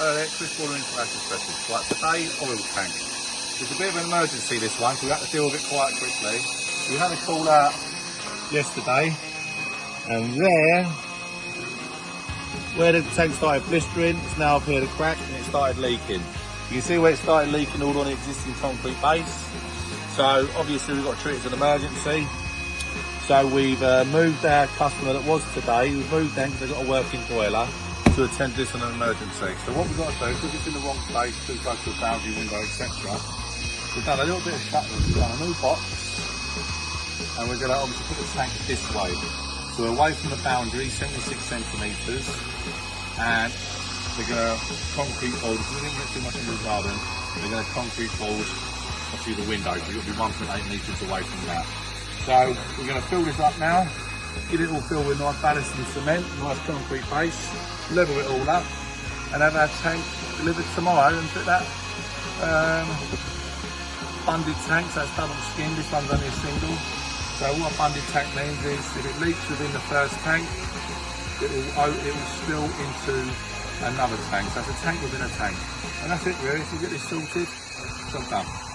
earlier, Boiler Installation Specialists. Right, today, oil tank. It's a bit of an emergency, this one, so we had to deal with it quite quickly. We had a call out yesterday, and there, where the tank started blistering, it's now appeared a crack and it started leaking. You can see where it started leaking all on the existing concrete base. So obviously we've got to treat it as an emergency. So we've moved our customer that was today, we've moved them because they've got a working boiler to attend this on an emergency. So what we've got to do, because it's in the wrong place, too close to the boundary window, etc. We've done a little bit of shuttering, we've done a new box, and we're going to obviously put the tank this way. So we're away from the boundary, 76 centimetres, and we're going to concrete fold, because we didn't get too much into the garden, we're going to concrete fold through the window, so you'll be 1.8 metres away from that. So we're going to fill this up now, get it all filled with nice ballast and cement, nice concrete base, level it all up, and have our tank delivered tomorrow and put that bunded tank, so it's double skin, this one's only a single. So what a bunded tank means is if it leaks within the first tank, it will spill into another tank. So it's a tank within a tank. And that's it really, so we get this sorted, job done.